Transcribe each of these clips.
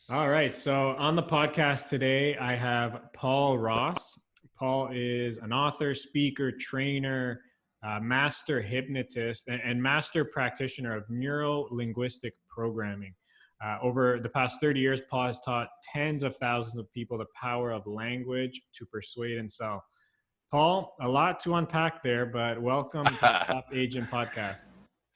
All right. So on the podcast today, I have Paul Ross. Paul is an author, speaker, trainer, master hypnotist, and master practitioner of neuro-linguistic programming. Over the past 30 years, Paul has taught tens of thousands of people the power of language to persuade and sell. Paul, a lot to unpack there, but welcome to the Top Agent podcast.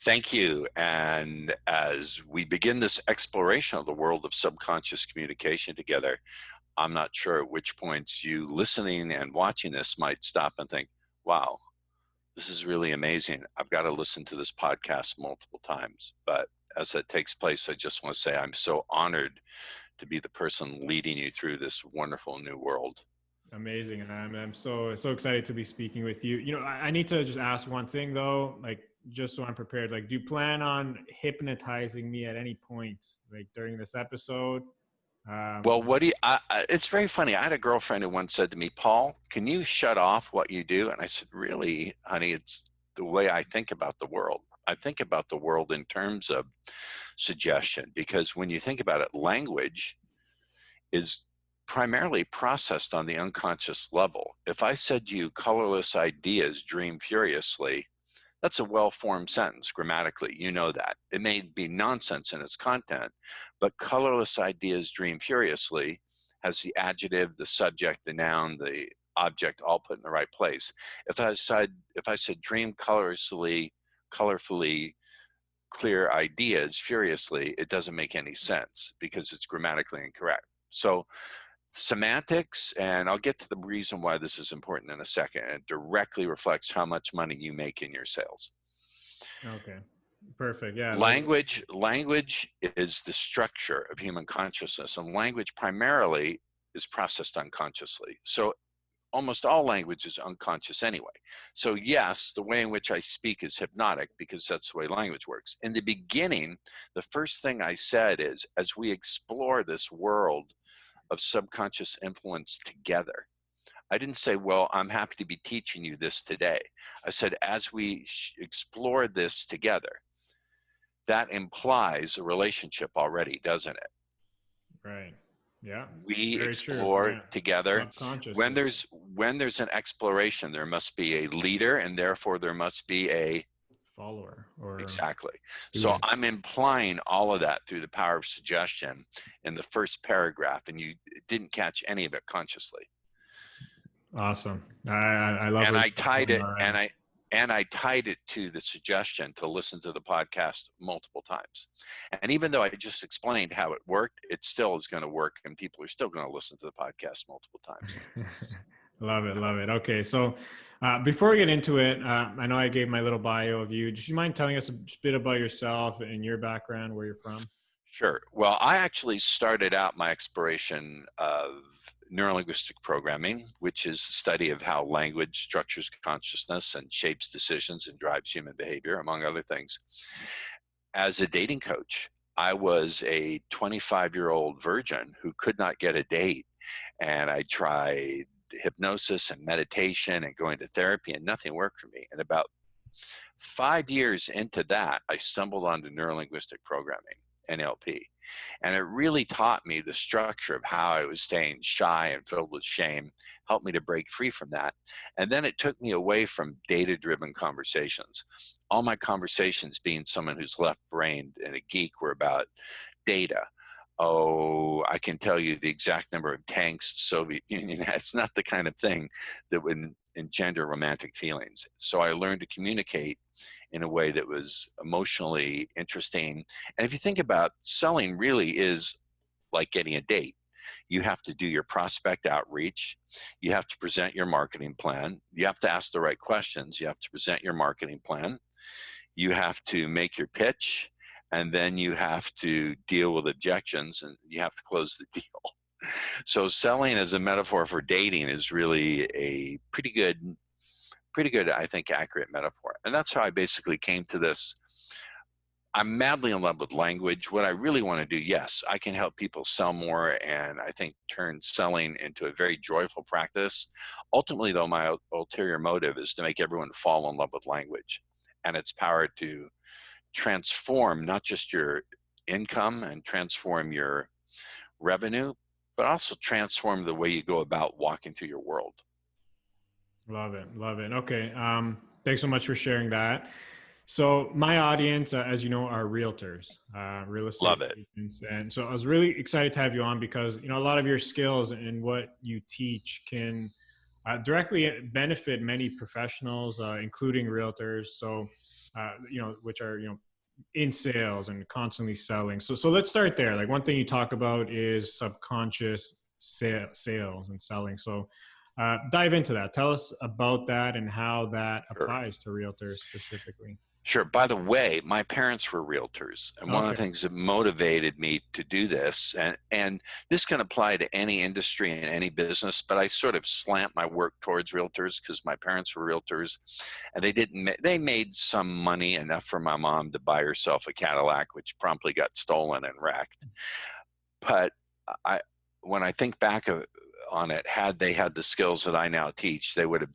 Thank you. And as we begin this exploration of the world of subconscious communication together, I'm not sure at which points you listening and watching this might stop and think, wow, this is really amazing. I've got to listen to this podcast multiple times. But as that takes place, I just want to say I'm so honored to be the person leading you through this wonderful new world. Amazing. And I'm so excited to be speaking with you. You know, I need to just ask one thing though, like just so I'm prepared. Like, do you plan on hypnotizing me at any point, like during this episode? Well, what do you, it's very funny. I had a girlfriend who once said to me, Paul, can you shut off what you do? And I said, really, honey, it's the way I think about the world. I think about the world in terms of suggestion, because when you think about it, language is primarily processed on the unconscious level. If I said to you, colorless ideas dream furiously, that's a well-formed sentence grammatically. You know that. It may be nonsense in its content, but colorless ideas dream furiously has the adjective, the subject, the noun, the object all put in the right place. If I said dream colorfully, clear ideas furiously, it doesn't make any sense because it's grammatically incorrect. So semantics, and I'll get to the reason why this is important in a second, and it directly reflects how much money you make in your sales. Okay, perfect. Yeah. Language is the structure of human consciousness, and language primarily is processed unconsciously. So almost all language is unconscious anyway. So yes, the way in which I speak is hypnotic because that's the way language works. In the beginning, the first thing I said is, as we explore this world of subconscious influence together, I didn't say, well, I'm happy to be teaching you this today. I said, as we explore this together, that implies a relationship already, doesn't it? Right. Yeah. We Very explore true. together. Subconscious. When there's an exploration, there must be a leader, and therefore there must be a follower. Or exactly. So I'm implying all of that through the power of suggestion in the first paragraph, and you didn't catch any of it consciously. Awesome. I love it. And I tied it, and I tied it to the suggestion to listen to the podcast multiple times. And even though I just explained how it worked, it still is going to work, and people are still going to listen to the podcast multiple times. Love it. Okay, so before we get into it, I know I gave my little bio of you. Do you mind telling us a bit about yourself and your background, where you're from? Sure. Well, I actually started out my exploration of Neuro-Linguistic programming, which is the study of how language structures consciousness and shapes decisions and drives human behavior, among other things. As a dating coach, I was a 25-year-old virgin who could not get a date, and I tried hypnosis and meditation and going to therapy, and nothing worked for me. And about 5 years into that, I stumbled onto Neuro-Linguistic programming, NLP. And it really taught me the structure of how I was staying shy and filled with shame, helped me to break free from that. And then it took me away from data-driven conversations. All my conversations, being someone who's left-brained and a geek, were about data. Oh, I can tell you the exact number of tanks the Soviet Union had. It's not the kind of thing that would engender romantic feelings. So I learned to communicate in a way that was emotionally interesting. And if you think about selling, really is like getting a date. You have to do your prospect outreach. You have to present your marketing plan. You have to ask the right questions. You have to present your marketing plan. You have to make your pitch. And then you have to deal with objections, and you have to close the deal. So selling as a metaphor for dating is really a pretty good, I think, accurate metaphor. And that's how I basically came to this. I'm madly in love with language. What I really want to do, yes, I can help people sell more, and I think turn selling into a very joyful practice. Ultimately, though, my ulterior motive is to make everyone fall in love with language and its power to transform not just your income and transform your revenue, but also transform the way you go about walking through your world. Love it. Love it. Okay. Thanks so much for sharing that. So my audience, as you know, are realtors, real estate Love it. agents. And so I was really excited to have you on because, a lot of your skills and what you teach can directly benefit many professionals, including realtors. So, which are, in sales and constantly selling. So let's start there. Like one thing you talk about is subconscious sales and selling. So dive into that. Tell us about that and how that applies to realtors specifically. Sure. By the way, my parents were realtors, and one of the Okay. things that motivated me to do this, and this can apply to any industry and any business, but I sort of slant my work towards realtors because my parents were realtors, and they made some money, enough for my mom to buy herself a Cadillac, which promptly got stolen and wrecked. But when I think back on it, had they had the skills that I now teach, they would have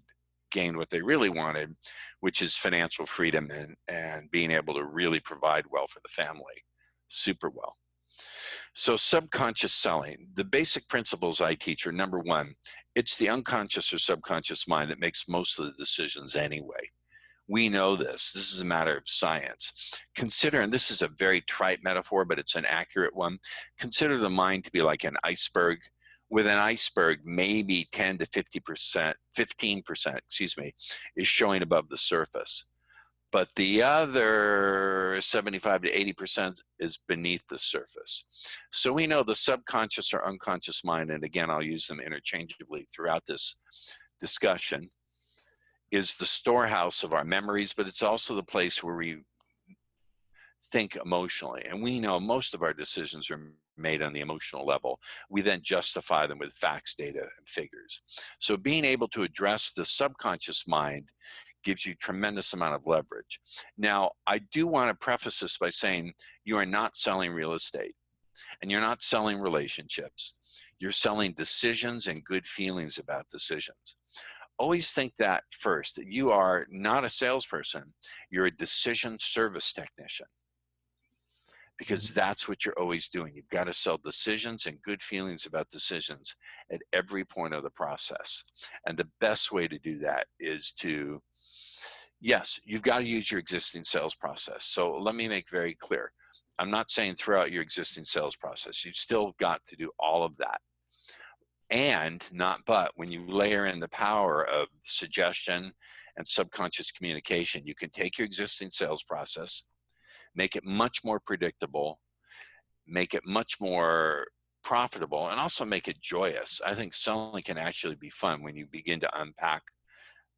gained what they really wanted, which is financial freedom and being able to really provide well for the family, super well. So subconscious selling, the basic principles I teach are, number one, it's the unconscious or subconscious mind that makes most of the decisions anyway. We know this. This is a matter of science. Consider, and this is a very trite metaphor, but it's an accurate one. Consider the mind to be like an iceberg. With an iceberg, maybe 10 to 50%, 15%, is showing above the surface. But the other 75 to 80% is beneath the surface. So we know the subconscious or unconscious mind, and again, I'll use them interchangeably throughout this discussion, is the storehouse of our memories, but it's also the place where we think emotionally. And we know most of our decisions are made on the emotional level. We then justify them with facts, data, and figures. So being able to address the subconscious mind gives you tremendous amount of leverage. Now, I do want to preface this by saying you are not selling real estate and you're not selling relationships. You're selling decisions and good feelings about decisions. Always think that first. You are not a salesperson. You're a decision service technician, because that's what you're always doing. You've got to sell decisions and good feelings about decisions at every point of the process. And the best way to do that is to, yes, you've got to use your existing sales process. So let me make very clear. I'm not saying throw out your existing sales process. You've still got to do all of that. And not but, when you layer in the power of suggestion and subconscious communication, you can take your existing sales process, make it much more predictable, make it much more profitable, and also make it joyous. I think selling can actually be fun when you begin to unpack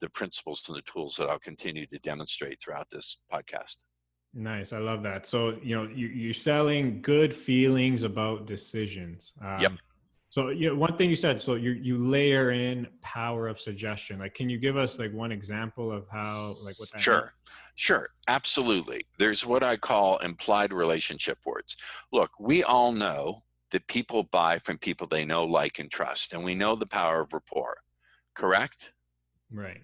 the principles and the tools that I'll continue to demonstrate throughout this podcast. Nice. I love that. So, you're selling good feelings about decisions. Yep. So, one thing you said, so you layer in power of suggestion. Like, can you give us like one example of how, like what that means? Sure. Absolutely. There's what I call implied relationship words. Look, we all know that people buy from people they know, like, and trust. And we know the power of rapport, correct? Right.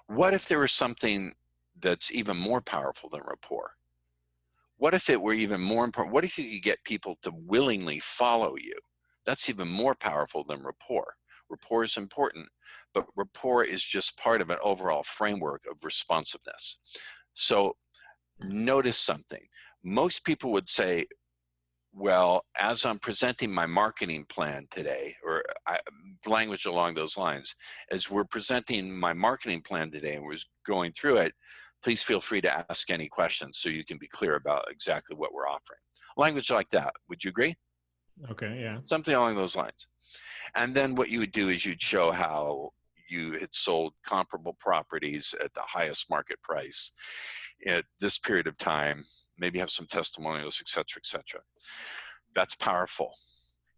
What if there was something that's even more powerful than rapport? What if it were even more important? What if you could get people to willingly follow you? That's even more powerful than rapport. Rapport is important, but rapport is just part of an overall framework of responsiveness. So notice something. Most people would say, well, as I'm presenting my marketing plan today, or language along those lines, as we're presenting my marketing plan today and we're going through it, please feel free to ask any questions so you can be clear about exactly what we're offering. Language like that. Would you agree? Okay. Yeah. Something along those lines. And then what you would do is you'd show how you had sold comparable properties at the highest market price at this period of time, maybe have some testimonials, et cetera, et cetera. That's powerful.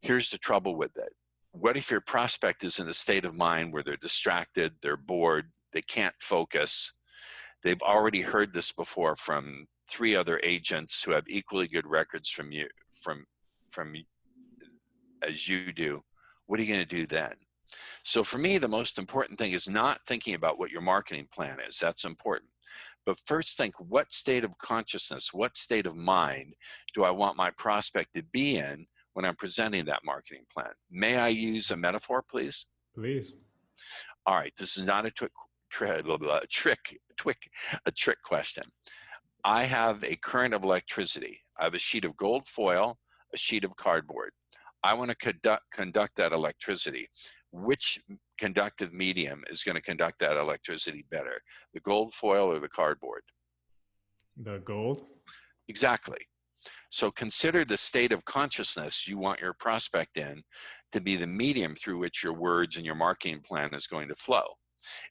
Here's the trouble with it. What if your prospect is in a state of mind where they're distracted, they're bored, they can't focus? They've already heard this before from 3 other agents who have equally good records from you, from as you do. What are you going to do then? So for me, the most important thing is not thinking about what your marketing plan is. That's important. But first think, what state of consciousness, what state of mind do I want my prospect to be in when I'm presenting that marketing plan. May I use a metaphor, please? Please. All right, this is not a trick question. I have a current of electricity. I have a sheet of gold foil, a sheet of cardboard. I want to conduct that electricity. Which conductive medium is going to conduct that electricity better, the gold foil or the cardboard? The gold. Exactly. So consider the state of consciousness you want your prospect in to be the medium through which your words and your marketing plan is going to flow.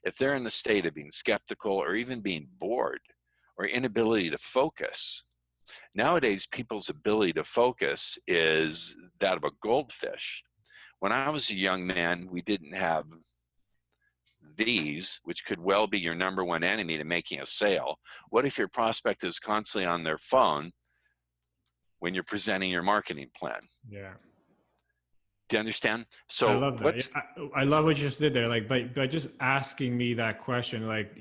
If they're in the state of being skeptical or even being bored or inability to focus, nowadays people's ability to focus is that of a goldfish. When I was a young man, we didn't have these, which could well be your number one enemy to making a sale. What if your prospect is constantly on their phone when you're presenting your marketing plan? Yeah. Do you understand? So I love that. I love what you just did there. Like by just asking me that question, like,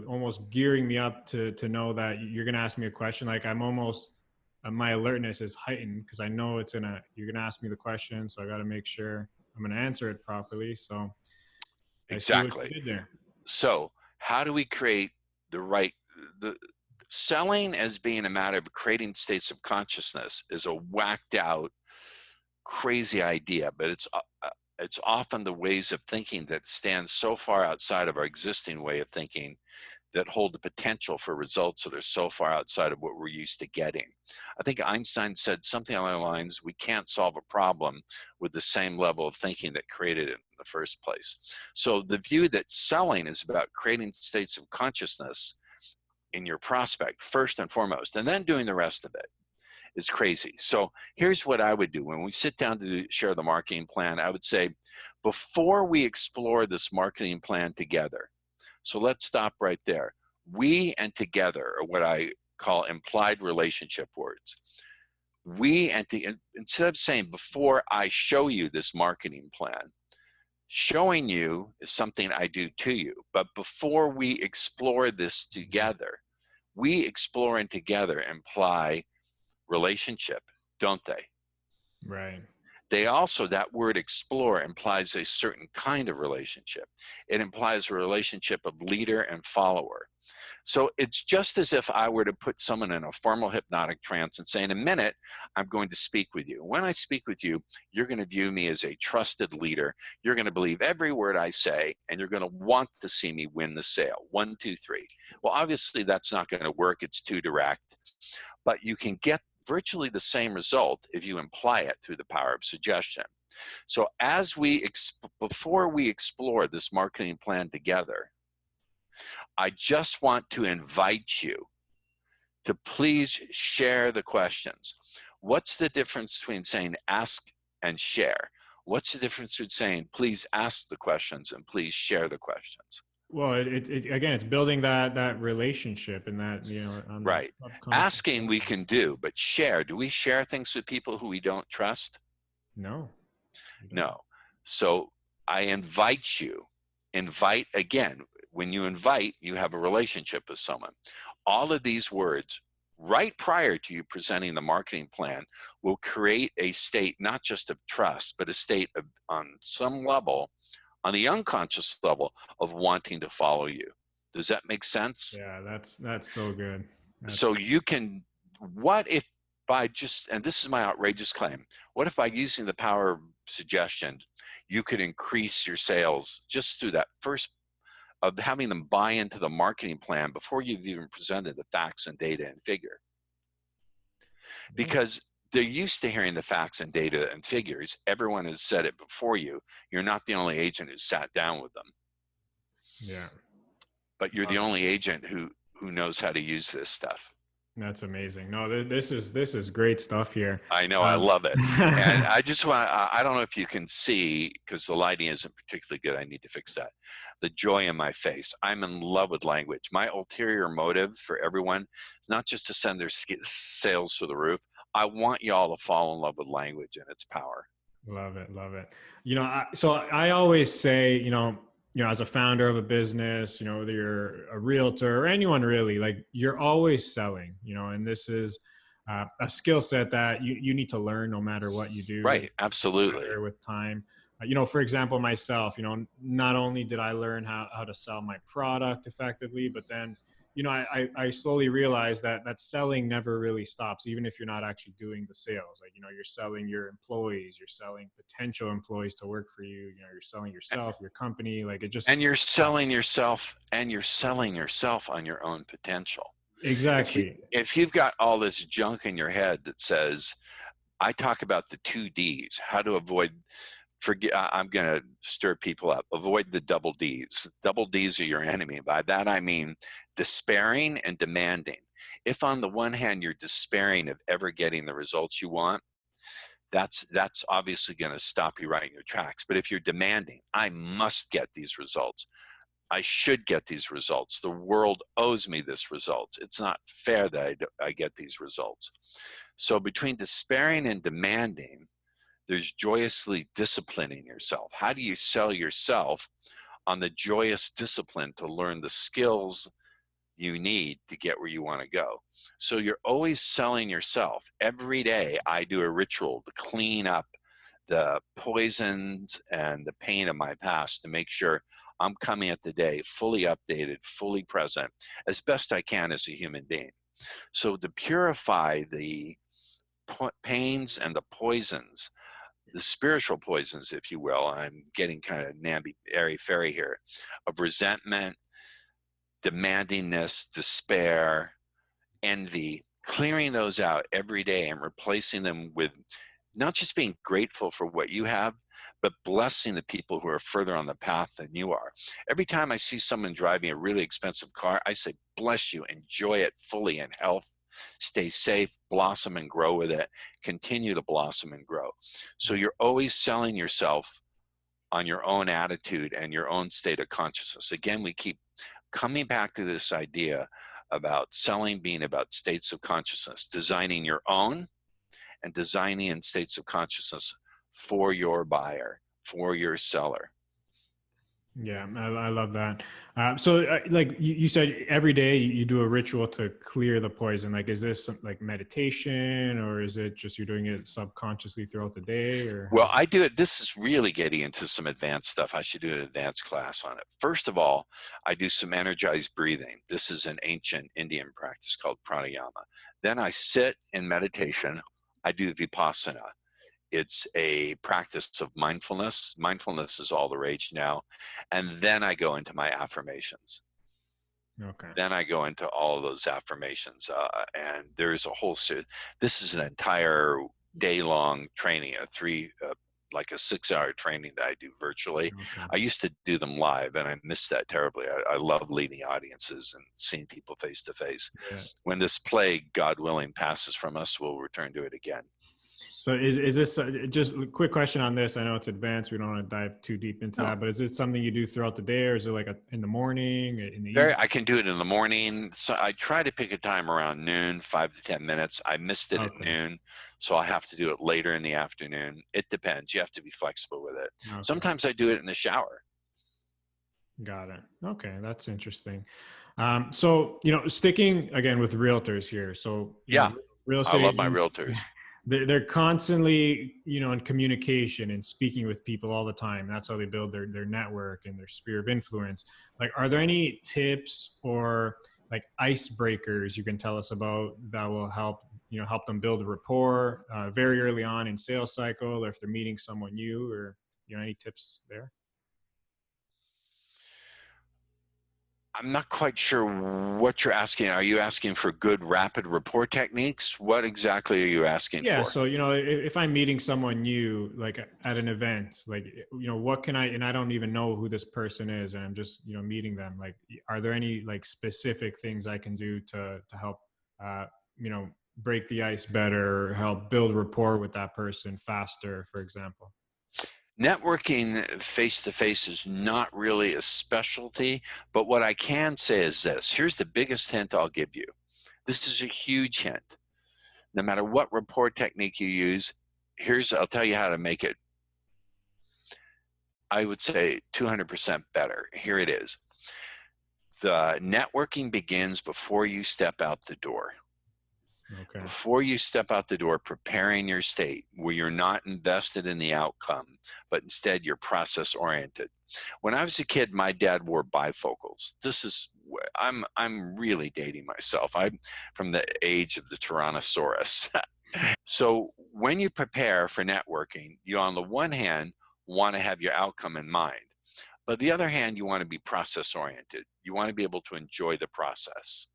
almost gearing me up to know that you're going to ask me a question. Like I'm almost, my alertness is heightened because I know you're going to ask me the question. So I got to make sure I'm going to answer it properly. So exactly. I see what you did there. So how do we create the selling as being a matter of creating states of consciousness is a whacked out, crazy idea, but it's often the ways of thinking that stand so far outside of our existing way of thinking that hold the potential for results that are so far outside of what we're used to getting. I think Einstein said something along the lines, we can't solve a problem with the same level of thinking that created it in the first place. So the view that selling is about creating states of consciousness in your prospect first and foremost, and then doing the rest of it, is crazy. So here's what I would do. When we sit down to share the marketing plan, I would say, before we explore this marketing plan together, so let's stop right there. We and together are what I call implied relationship words. We and instead of saying, before I show you this marketing plan, showing you is something I do to you. But before we explore this together, we exploring together imply relationship, don't they? Right. They also, that word explore implies a certain kind of relationship. It implies a relationship of leader and follower. So it's just as if I were to put someone in a formal hypnotic trance and say, in a minute, I'm going to speak with you. When I speak with you, you're going to view me as a trusted leader. You're going to believe every word I say, and you're going to want to see me win the sale. 1, 2, 3. Well, obviously that's not going to work. It's too direct. But you can get virtually the same result if you imply it through the power of suggestion. So before we explore this marketing plan together, I just want to invite you to please share the questions. What's the difference between saying ask and share? What's the difference between saying please ask the questions and please share the questions? Well, again, it's building that relationship and that, right. Asking we can do, but share. Do we share things with people who we don't trust? No. No. So I invite you. Invite again. When you invite, you have a relationship with someone. All of these words, right prior to you presenting the marketing plan, will create a state not just of trust, but a state of, on some level, on the unconscious level, of wanting to follow you. Does that make sense? Yeah, that's so good. So you can, what if by just, and this is my outrageous claim, what if by using the power of suggestion, you could increase your sales just through that first of having them buy into the marketing plan before you've even presented the facts and data and figure? Because they're used to hearing the facts and data and figures. Everyone has said it before you. You're not the only agent who sat down with them. Yeah. But you're the only agent who knows how to use this stuff. That's amazing. No, this is great stuff here. I know, I love it. And I just want, I don't know if you can see, because the lighting isn't particularly good. I need to fix that. The joy in my face. I'm in love with language. My ulterior motive for everyone is not just to send their sales to the roof. I want y'all to fall in love with language and its power. Love it. Love it. So I always say, as a founder of a business, whether you're a realtor or anyone really, like you're always selling, and this is a skill set that you need to learn no matter what you do. Right. Absolutely. With time. For example, myself, not only did I learn how to sell my product effectively, but then, I slowly realized that selling never really stops, even if you're not actually doing the sales. Like, you're selling your employees, you're selling potential employees to work for you, you're selling yourself, your company, like it just. And you're selling yourself, and you're selling yourself on your own potential. Exactly. If you've got all this junk in your head that says, I talk about the 2 Ds, how to avoid, I'm going to stir people up. Avoid the double Ds. Double Ds are your enemy. By that, I mean despairing and demanding. If on the one hand, you're despairing of ever getting the results you want, that's obviously going to stop you right in your tracks. But if you're demanding, I must get these results. I should get these results. The world owes me this results. It's not fair that I get these results. So between despairing and demanding, there's joyously disciplining yourself. How do you sell yourself on the joyous discipline to learn the skills you need to get where you want to go? So you're always selling yourself. Every day I do a ritual to clean up the poisons and the pain of my past to make sure I'm coming at the day fully updated, fully present, as best I can as a human being. So to purify the pains and the poisons, the spiritual poisons, if you will, I'm getting kind of airy-fairy here, of resentment, demandingness, despair, envy, clearing those out every day and replacing them with not just being grateful for what you have, but blessing the people who are further on the path than you are. Every time I see someone driving a really expensive car, I say, bless you, enjoy it fully in health, stay safe, blossom and grow with it, continue to blossom and grow. So you're always selling yourself on your own attitude and your own state of consciousness. Again, we keep coming back to this idea about selling being about states of consciousness, designing your own and designing in states of consciousness for your buyer, for your seller. Yeah, I love that. So like you said, every day you do a ritual to clear the poison. Like, is this like meditation, or is it just you're doing it subconsciously throughout the day? Or Well, I do it. This is really getting into some advanced stuff. I should do an advanced class on it. First of all, I do some energized breathing. This is an ancient Indian practice called pranayama. Then I sit in meditation. I do vipassana. It's a practice of mindfulness. Mindfulness is all the rage now. And then I go into my affirmations. Okay. Then I go into all of those affirmations. And there's a whole series. This is an entire day-long training, like a 6-hour training that I do virtually. Okay. I used to do them live, and I miss that terribly. I love leading audiences and seeing people face to face. When this plague, God willing, passes from us, we'll return to it again. So is this just a quick question on this? I know it's advanced. We don't want to dive too deep into that, but is it something you do throughout the day, or is it like in the morning, in the evening? I can do it in the morning. So I try to pick a time around noon, 5 to 10 minutes. I missed it at noon, so I have to do it later in the afternoon. It depends. You have to be flexible with it. Okay. Sometimes I do it in the shower. Got it. Okay, that's interesting. So, sticking again with realtors here. So, real estate I love my agents, realtors. They're constantly, in communication and speaking with people all the time. That's how they build their network and their sphere of influence. Like, are there any tips or like icebreakers you can tell us about that will help them build a rapport very early on in sales cycle, or if they're meeting someone new, or, any tips there? I'm not quite sure what you're asking. Are you asking for good rapid rapport techniques? What exactly are you asking for? Yeah. So, if I'm meeting someone new, like at an event, like, what can and I don't even know who this person is, and I'm just, meeting them. Like, are there any like specific things I can do to help, break the ice better, or help build rapport with that person faster, for example? Networking face-to-face is not really a specialty, but what I can say is this. Here's the biggest hint I'll give you. This is a huge hint. No matter what rapport technique you use, I'll tell you how to make it, I would say 200% better. Here it is. The networking begins before you step out the door. Okay. Before you step out the door, preparing your state where you're not invested in the outcome, but instead you're process oriented. When I was a kid, my dad wore bifocals. I'm really dating myself. I'm from the age of the Tyrannosaurus. So when you prepare for networking, you on the one hand want to have your outcome in mind, but the other hand, you want to be process oriented. You want to be able to enjoy the process.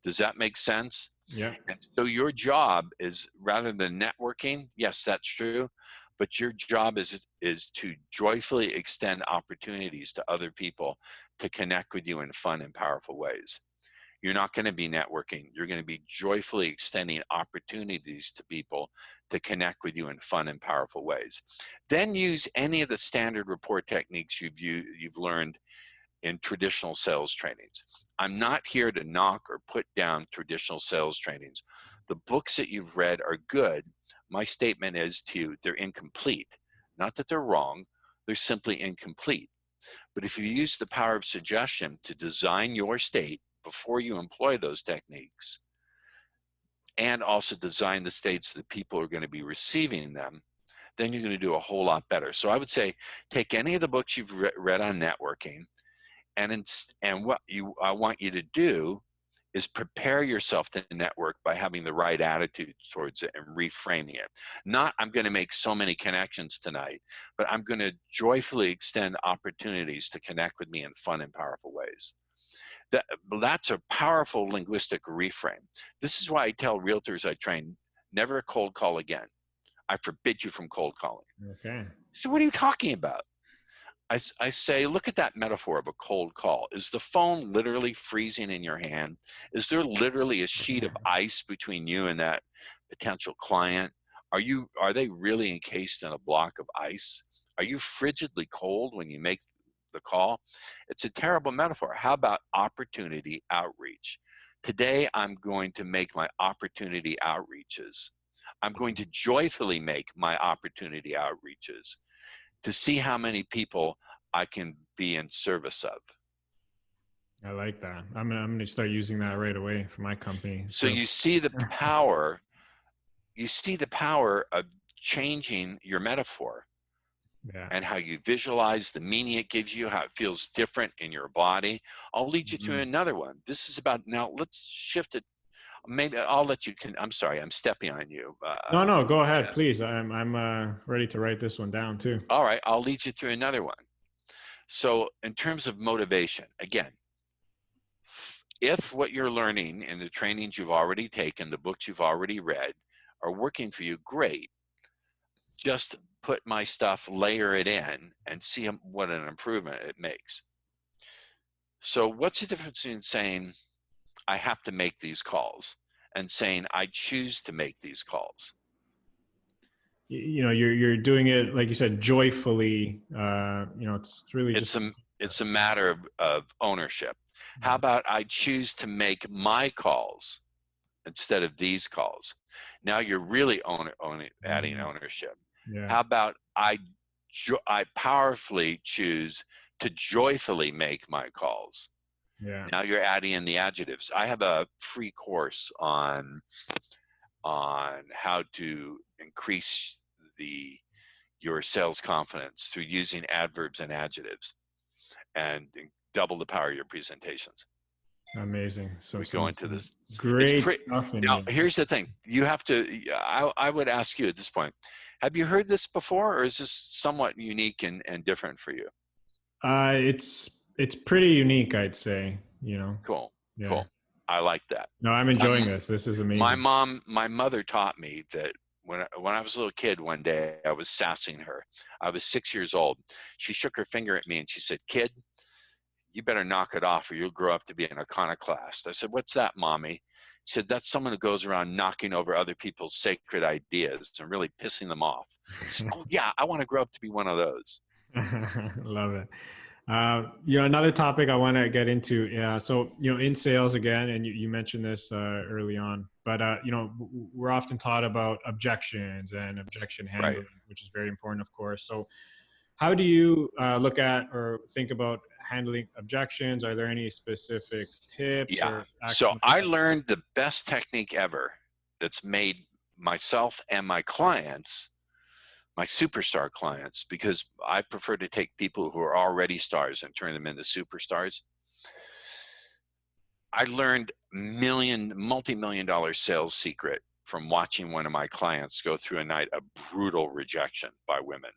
Does that make sense? Yeah. And so your job is, rather than networking, yes, that's true, but your job is to joyfully extend opportunities to other people to connect with you in fun and powerful ways. You're not going to be networking. You're going to be joyfully extending opportunities to people to connect with you in fun and powerful ways. Then use any of the standard rapport techniques you've learned in traditional sales trainings. I'm not here to knock or put down traditional sales trainings. The books that you've read are good. My statement is to you, they're incomplete. Not that they're wrong, they're simply incomplete. But if you use the power of suggestion to design your state before you employ those techniques, and also design the states that people are going to be receiving them, then you're going to do a whole lot better. So I would say take any of the books you've read on networking, and what I want you to do is prepare yourself to network by having the right attitude towards it and reframing it. Not, I'm going to make so many connections tonight, but I'm going to joyfully extend opportunities to connect with me in fun and powerful ways. That's a powerful linguistic reframe. This is why I tell realtors I train, never a cold call again. I forbid you from cold calling. Okay. So what are you talking about? I say, look at that metaphor of a cold call. Is the phone literally freezing in your hand? Is there literally a sheet of ice between you and that potential client? Are they really encased in a block of ice? Are you frigidly cold when you make the call? It's a terrible metaphor. How about opportunity outreach? Today, I'm going to make my opportunity outreaches. I'm going to joyfully make my opportunity outreaches to see how many people I can be in service of. I like that. I'm gonna start using that right away for my company. So you see the power, of changing your metaphor, yeah. and how you visualize the meaning it gives you, how it feels different in your body. I'll lead you to another one. This is about, now let's shift it. Maybe I'll let you I'm sorry, I'm stepping on you. No, go ahead, yes. please. I'm ready to write this one down too. All right, I'll lead you through another one. So in terms of motivation, again, if what you're learning in the trainings you've already taken, the books you've already read, are working for you, great. Just put my stuff, layer it in, and see what an improvement it makes. So what's the difference between saying, I have to make these calls, and saying, I choose to make these calls? You're doing it, like you said, joyfully. It's really it's a matter of ownership. How about I choose to make my calls instead of these calls? Now you're really adding ownership. Yeah. How about I powerfully choose to joyfully make my calls? Yeah. Now you're adding in the adjectives. I have a free course on how to increase your sales confidence through using adverbs and adjectives, and double the power of your presentations. Amazing. So we go into this great stuff. Now, here's the thing. You have to, I would ask you at this point, have you heard this before, or is this somewhat unique and different for you? It's pretty unique, I'd say, Cool. Yeah. Cool. I like that. No, I'm enjoying this. This is amazing. My mother taught me that when I was a little kid, one day I was sassing her. I was 6 years old. She shook her finger at me and she said, "Kid, you better knock it off or you'll grow up to be an iconoclast." I said, "What's that, Mommy?" She said, "That's someone who goes around knocking over other people's sacred ideas and really pissing them off." Said, "Oh yeah, I want to grow up to be one of those." Love it. Another topic I want to get into. Yeah. So, in sales again, and you mentioned this early on, but, we're often taught about objections and objection handling, right, which is very important, of course. So how do you look at or think about handling objections? Are there any specific tips? Yeah. So I learned the best technique ever that's made myself and my clients, my superstar clients, because I prefer to take people who are already stars and turn them into superstars. I learned multi-million dollar sales secret from watching one of my clients go through a night of brutal rejection by women.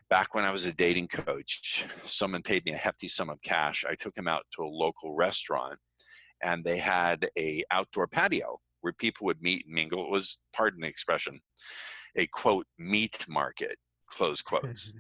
Back when I was a dating coach, someone paid me a hefty sum of cash. I took him out to a local restaurant, and they had a outdoor patio where people would meet and mingle. It was, pardon the expression, a quote, meat market, close quotes.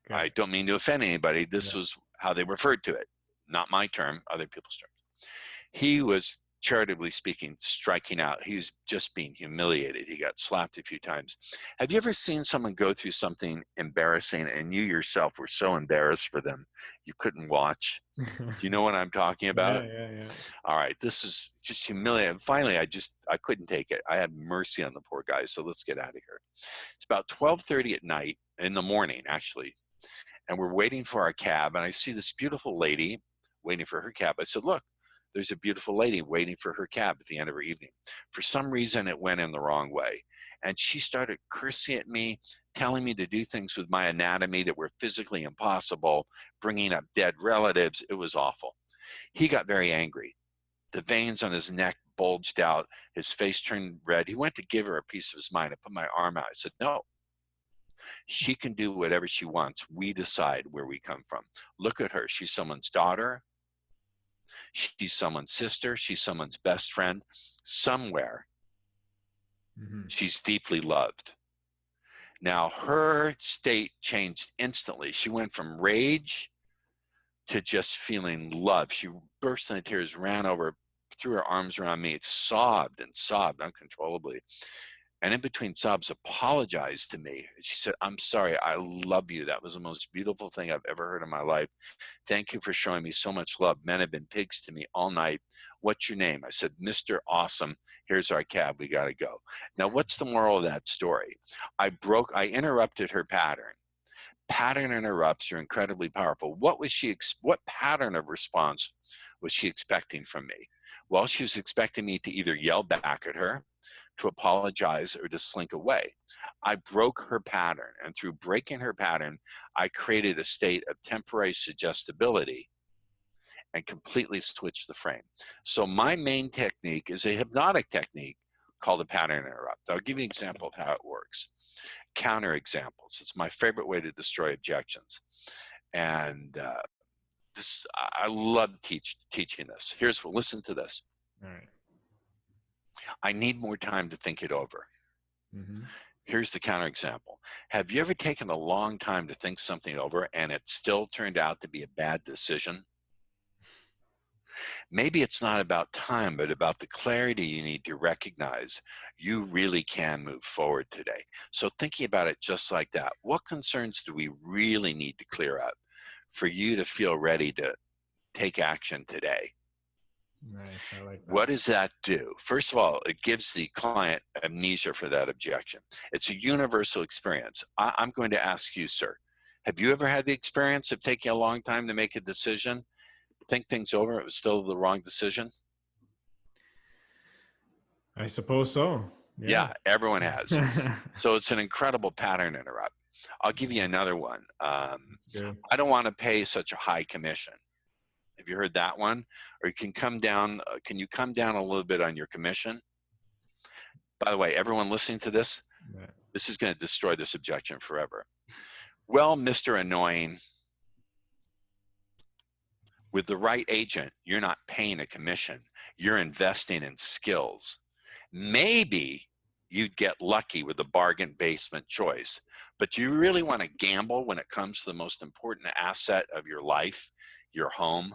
Okay. I don't mean to offend anybody. This Yeah. was how they referred to it. Not my term, other people's terms. He was, charitably speaking, striking out. He was just being humiliated. He got slapped a few times. Have you ever seen someone go through something embarrassing and you yourself were so embarrassed for them you couldn't watch? Do you know what I'm talking about? Yeah. All right, this is just humiliating. Finally, I couldn't take it. I had mercy on the poor guy, so let's get out of here. It's about 12:30 at night, in the morning, actually, and we're waiting for our cab, and I see this beautiful lady waiting for her cab. I said, look, there's a beautiful lady waiting for her cab at the end of her evening. For some reason, it went in the wrong way. And she started cursing at me, telling me to do things with my anatomy that were physically impossible, bringing up dead relatives. It was awful. He got very angry. The veins on his neck bulged out. His face turned red. He went to give her a piece of his mind. I put my arm out. I said, no, she can do whatever she wants. We decide where we come from. Look at her. She's someone's daughter. She's someone's sister. She's someone's best friend. Somewhere, she's deeply loved. Now, her state changed instantly. She went from rage to just feeling love. She burst into tears, ran over, threw her arms around me, sobbed and sobbed uncontrollably. And in between sobs, apologized to me. She said, I'm sorry, I love you. That was the most beautiful thing I've ever heard in my life. Thank you for showing me so much love. Men have been pigs to me all night. What's your name? I said, Mr. Awesome. Here's our cab. We got to go. Now, what's the moral of that story? I interrupted her pattern. Pattern interrupts are incredibly powerful. What pattern of response was she expecting from me? Well, she was expecting me to either yell back at her, to apologize, or to slink away. I broke her pattern, and through breaking her pattern, I created a state of temporary suggestibility and completely switched the frame. So my main technique is a hypnotic technique called a pattern interrupt. I'll give you an example of how it works. Counter examples. It's my favorite way to destroy objections. And I love teaching this. Listen to this. All right. I need more time to think it over. Mm-hmm. Here's the counterexample. Have you ever taken a long time to think something over and it still turned out to be a bad decision? Maybe it's not about time, but about the clarity you need to recognize you really can move forward today. So thinking about it just like that, what concerns do we really need to clear up for you to feel ready to take action today? Nice, I like that. What does that do? First of all, it gives the client amnesia for that objection. It's a universal experience. I'm going to ask you, sir, have you ever had the experience of taking a long time to make a decision, think things over, it was still the wrong decision? I suppose so. Yeah, everyone has. So it's an incredible pattern interrupt. I'll give you another one. I don't want to pay such a high commission. Have you heard that one? Or can you come down a little bit on your commission? By the way, everyone listening to this, this is going to destroy this objection forever. Well, Mr. Annoying, with the right agent, you're not paying a commission. You're investing in skills. Maybe you'd get lucky with the bargain basement choice, but do you really want to gamble when it comes to the most important asset of your life, your home?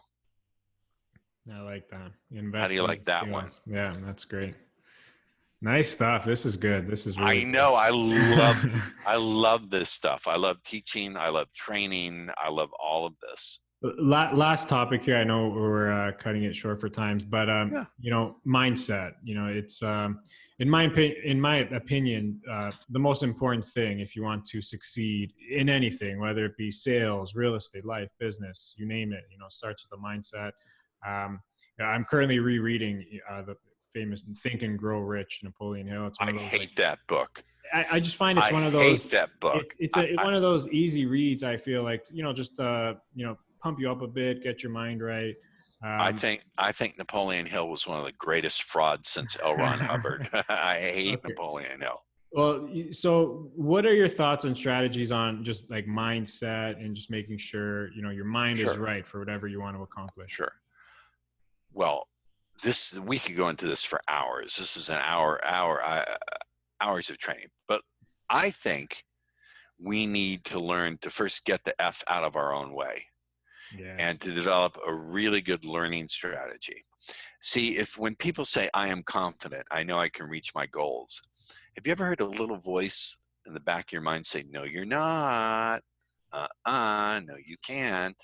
I like that. How do you like that one? Yeah, that's great. Nice stuff. This is good. This is really I know. I love this stuff. I love teaching. I love training. I love all of this. Last topic here. I know we're cutting it short for time, but mindset. It's in my opinion, the most important thing if you want to succeed in anything, whether it be sales, real estate, life, business, you name it. Starts with the mindset. I'm currently rereading the famous Think and Grow Rich, Napoleon Hill. It's one I of those like hate that book. I just find it's I one of hate those. that book. It's one of those easy reads. I feel like just pump you up a bit, get your mind right. I think Napoleon Hill was one of the greatest frauds since L. Ron Hubbard. I hate Okay. Napoleon Hill. Well, so what are your thoughts and strategies on just like mindset and just making sure your mind is Sure. right for whatever you want to accomplish? Sure. Well, we could go into this for hours. This is an hours of training. But I think we need to learn to first get the F out of our own way. Yes. And to develop a really good learning strategy. See, when people say, I am confident, I know I can reach my goals. Have you ever heard a little voice in the back of your mind say, no, you're not. No, you can't.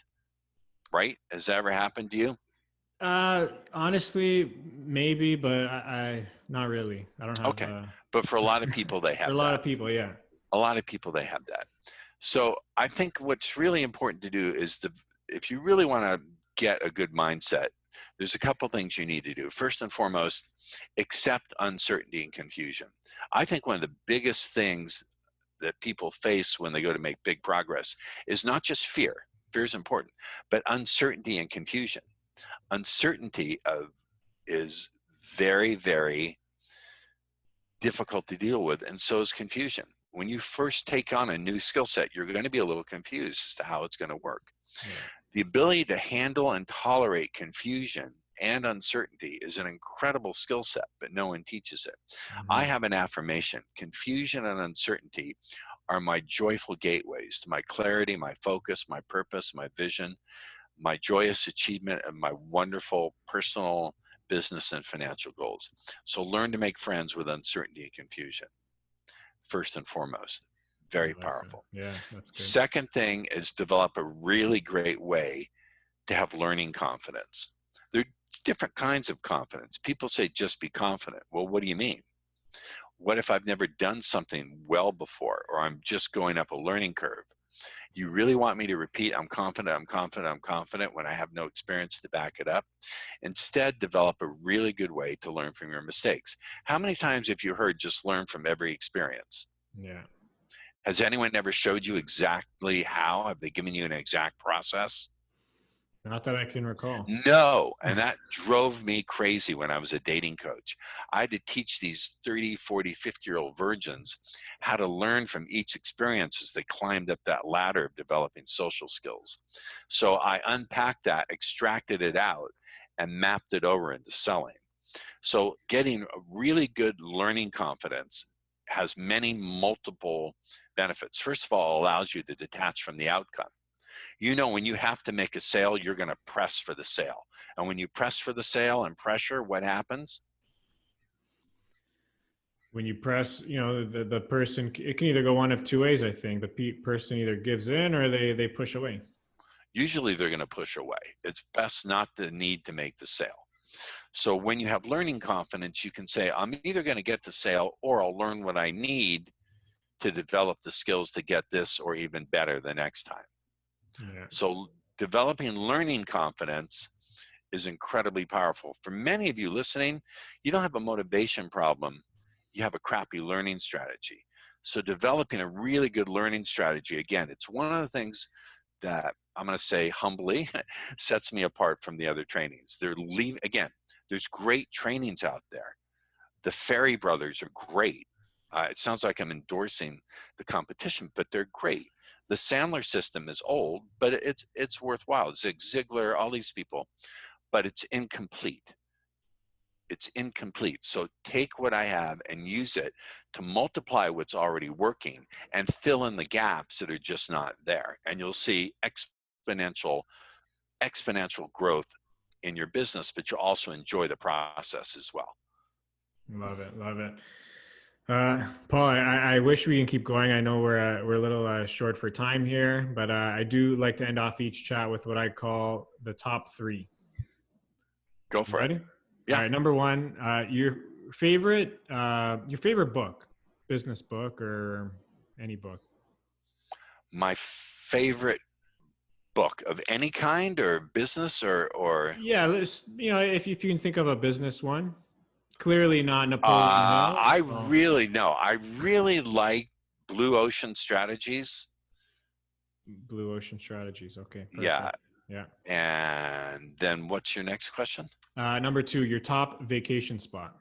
Right? Has that ever happened to you? Honestly, maybe, but I not really. I don't have. Okay. But for a lot of people, they have for a lot of people, yeah. A lot of people, they have that. So I think what's really important to do is if you really want to get a good mindset, there's a couple things you need to do. First and foremost, accept uncertainty and confusion. I think one of the biggest things that people face when they go to make big progress is not just fear. Fear is important, but uncertainty and confusion. Uncertainty is very, very difficult to deal with, and so is confusion. When you first take on a new skill set, you're going to be a little confused as to how it's going to work. Yeah. The ability to handle and tolerate confusion and uncertainty is an incredible skill set, but no one teaches it. Mm-hmm. I have an affirmation: confusion and uncertainty are my joyful gateways to my clarity, my focus, my purpose, my vision, my joyous achievement, and my wonderful personal, business, and financial goals. So learn to make friends with uncertainty and confusion. First and foremost, very powerful. Yeah, that's good. Second thing is develop a really great way to have learning confidence. There's different kinds of confidence. People say just be confident. Well, what do you mean? What if I've never done something well before, or I'm just going up a learning curve? You really want me to repeat, I'm confident, I'm confident, I'm confident, when I have no experience to back it up? Instead, develop a really good way to learn from your mistakes. How many times have you heard just learn from every experience? Yeah. Has anyone ever showed you exactly how? Have they given you an exact process? Not that I can recall. No, and that drove me crazy when I was a dating coach. I had to teach these 30, 40, 50-year-old virgins how to learn from each experience as they climbed up that ladder of developing social skills. So I unpacked that, extracted it out, and mapped it over into selling. So getting a really good learning confidence has many multiple benefits. First of all, it allows you to detach from the outcome. When you have to make a sale, you're going to press for the sale. And when you press for the sale and pressure, what happens? When you press, the person, it can either go one of two ways, I think. The person either gives in or they push away. Usually they're going to push away. It's best not to need to make the sale. So when you have learning confidence, you can say, I'm either going to get the sale or I'll learn what I need to develop the skills to get this or even better the next time. Yeah. So developing learning confidence is incredibly powerful. For many of you listening, you don't have a motivation problem. You have a crappy learning strategy. So developing a really good learning strategy, again, it's one of the things that I'm going to say humbly sets me apart from the other trainings. There's great trainings out there. The Ferry Brothers are great. It sounds like I'm endorsing the competition, but they're great. The Sandler system is old, but it's worthwhile. Zig Ziglar, all these people, but it's incomplete. It's incomplete. So take what I have and use it to multiply what's already working and fill in the gaps that are just not there. And you'll see exponential growth in your business, but you'll also enjoy the process as well. Love it. Love it. Paul, I wish we can keep going. I know we're a little short for time here, but I do like to end off each chat with what I call the top three. Go for it. Yeah. All right. Number one, your favorite book, business book or any book. My favorite book of any kind, or business, or yeah, if you can think of a business one. Clearly not Napoleon Hill. I Oh, really like blue ocean strategies. Blue Ocean Strategies. Okay, Yeah. perfect. Yeah. And then what's your next question? Number 2, your top vacation spot.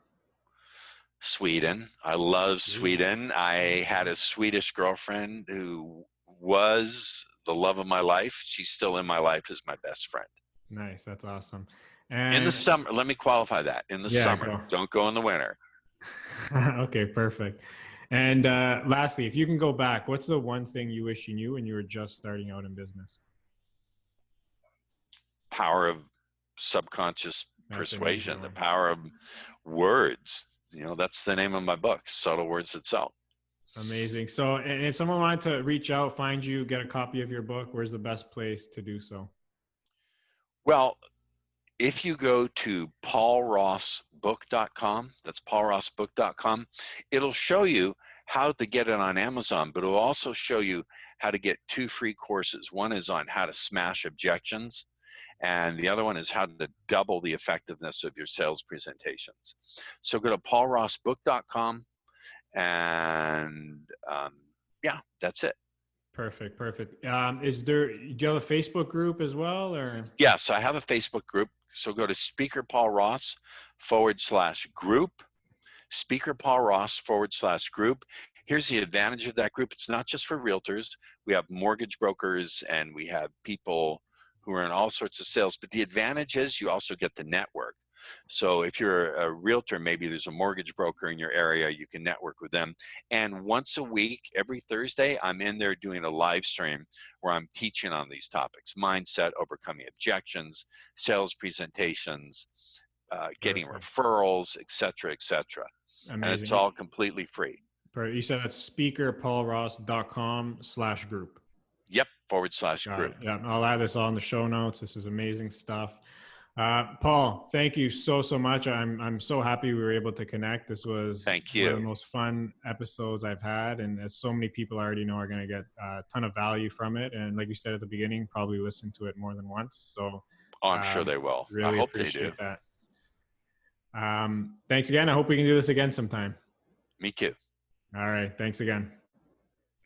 Sweden. I love Sweden. I had a Swedish girlfriend who was the love of my life. She's still in my life as my best friend. Nice. That's awesome. In the And summer, let me qualify that. In the yeah, summer, go. don't go in the winter. Okay, perfect. And lastly, if you can go back, what's the one thing you wish you knew when you were just starting out in business? Power of subconscious That's an easy persuasion, the one. power of words. That's the name of my book, Subtle Words That Sell. Amazing. So, and if someone wanted to reach out, find you, get a copy of your book, where's the best place to do so? Well, if you go to paulrossbook.com, that's paulrossbook.com, it'll show you how to get it on Amazon, but it'll also show you how to get 2 free courses. One is on how to smash objections, and the other one is how to double the effectiveness of your sales presentations. So go to paulrossbook.com, and yeah, that's it. Perfect. Perfect. Do you have a Facebook group as well, or? Yes, I have a Facebook group. So go to Speaker Paul Ross /group, Speaker Paul Ross /group. Here's the advantage of that group. It's not just for realtors. We have mortgage brokers and we have people who are in all sorts of sales. But the advantage is you also get the network. So if you're a realtor, maybe there's a mortgage broker in your area, you can network with them. And once a week, every Thursday, I'm in there doing a live stream where I'm teaching on these topics: mindset, overcoming objections, sales presentations, getting referrals, et cetera, et cetera. And it's Amazing. all completely free. You said that's speakerpaulross.com/group. Yep, /group. Yeah, I'll add this all in the show notes. This is amazing stuff. Paul, thank you so much. I'm so happy we were able to connect. This was Thank one of the you. most fun episodes I've had, and as so many people I already know are going to get a ton of value from it. And like you said at the beginning, probably listen to it more than once. So I'm sure they will. Really I hope they do. appreciate that. Thanks again. I hope we can do this again sometime. Me too. All right. Thanks again.